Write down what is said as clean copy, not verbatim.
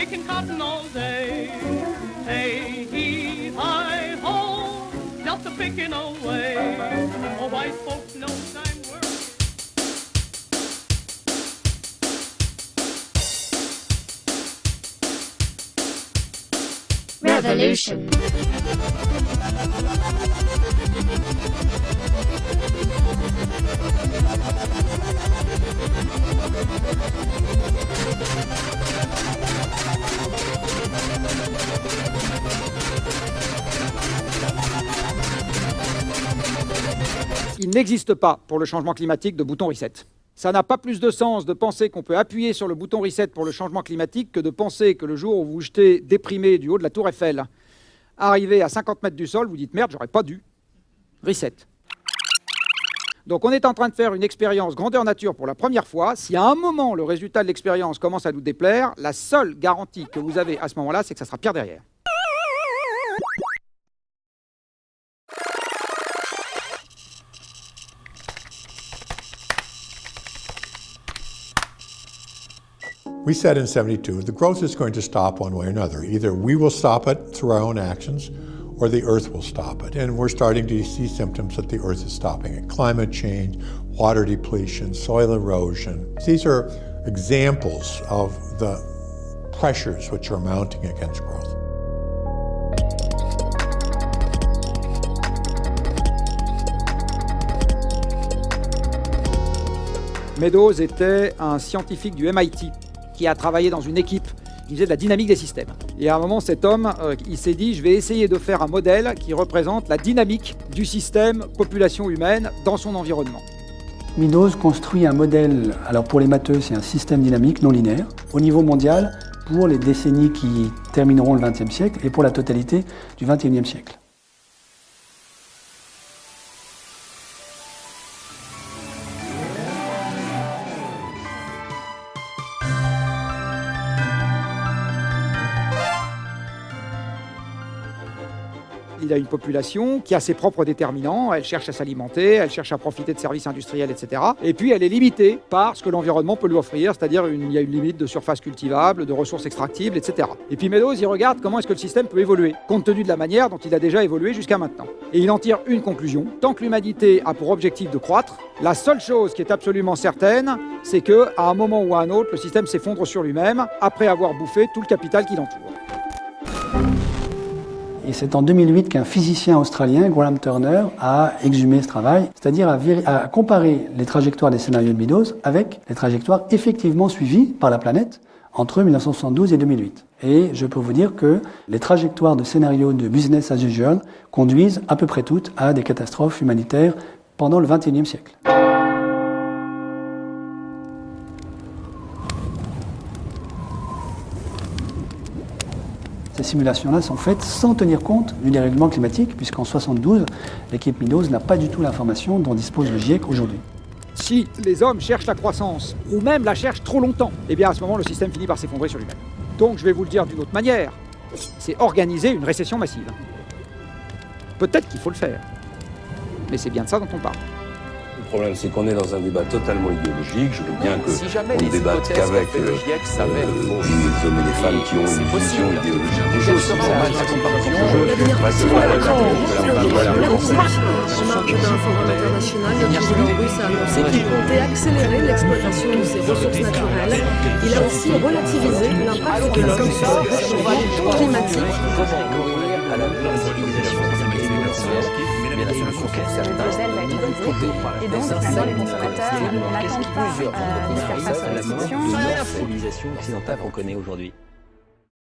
picking cotton all day. Hey, heave, hi, ho, just a picking away. Oh, white folks know I'm working. Revolution. Il n'existe pas pour le changement climatique de bouton reset. Ça n'a pas plus de sens de penser qu'on peut appuyer sur le bouton reset pour le changement climatique que de penser que le jour où vous vous jetez déprimé du haut de la tour Eiffel, arrivé à 50 mètres du sol, vous dites « Merde, j'aurais pas dû. Reset ». Donc on est en train de faire une expérience grandeur nature pour la première fois. Si à un moment le résultat de l'expérience commence à nous déplaire, la seule garantie que vous avez à ce moment-là, c'est que ça sera pire derrière. We said in 72, the growth is going to stop one way or another. Either we will stop it through our own actions, or the Earth will stop it. And we're starting to see symptoms that the Earth is stopping it. Climate change, water depletion, soil erosion. These are examples of the pressures which are mounting against growth. Meadows était un scientifique du MIT qui a travaillé dans une équipe qui faisait de la dynamique des systèmes. Et à un moment, cet homme, il s'est dit, je vais essayer de faire un modèle qui représente la dynamique du système population humaine dans son environnement. Meadows construit un modèle, alors pour les matheux, c'est un système dynamique non linéaire, au niveau mondial, pour les décennies qui termineront le XXe siècle et pour la totalité du XXIe siècle. Il a une population qui a ses propres déterminants, elle cherche à s'alimenter, elle cherche à profiter de services industriels, etc. Et puis elle est limitée par ce que l'environnement peut lui offrir, c'est-à-dire il y a une limite de surface cultivable, de ressources extractibles, etc. Et puis Meadows, il regarde comment est-ce que le système peut évoluer, compte tenu de la manière dont il a déjà évolué jusqu'à maintenant. Et il en tire une conclusion, tant que l'humanité a pour objectif de croître, la seule chose qui est absolument certaine, c'est qu'à un moment ou à un autre, le système s'effondre sur lui-même, après avoir bouffé tout le capital qui l'entoure. Et c'est en 2008 qu'un physicien australien, Graham Turner, a exhumé ce travail, c'est-à-dire à comparer les trajectoires des scénarios de Meadows avec les trajectoires effectivement suivies par la planète entre 1972 et 2008. Et je peux vous dire que les trajectoires de scénarios de business as usual conduisent à peu près toutes à des catastrophes humanitaires pendant le XXIe siècle. Ces simulations-là sont faites sans tenir compte du dérèglement climatique, puisqu'en 1972, l'équipe Meadows n'a pas du tout l'information dont dispose le GIEC aujourd'hui. Si les hommes cherchent la croissance, ou même la cherchent trop longtemps, eh bien à ce moment, le système finit par s'effondrer sur lui-même. Donc je vais vous le dire d'une autre manière, c'est organiser une récession massive. Peut-être qu'il faut le faire, mais c'est bien de ça dont on parle. Le problème, c'est qu'on est dans un débat totalement idéologique. Je veux bien que si jamais on les débatte qu'avec les hommes et les femmes qui ont une vision idéologique des choses. En marge d'un forum international, le président russe a annoncé qu'il comptait accélérer l'exploitation de ses ressources naturelles. Il a aussi relativisé l'impact de l'homme sur le réchauffement climatique. Mais la solution est certaine. Et donc, finalement, les consommateurs n'attendent pas de faire face à la civilisation occidentale qu'on connaît aujourd'hui.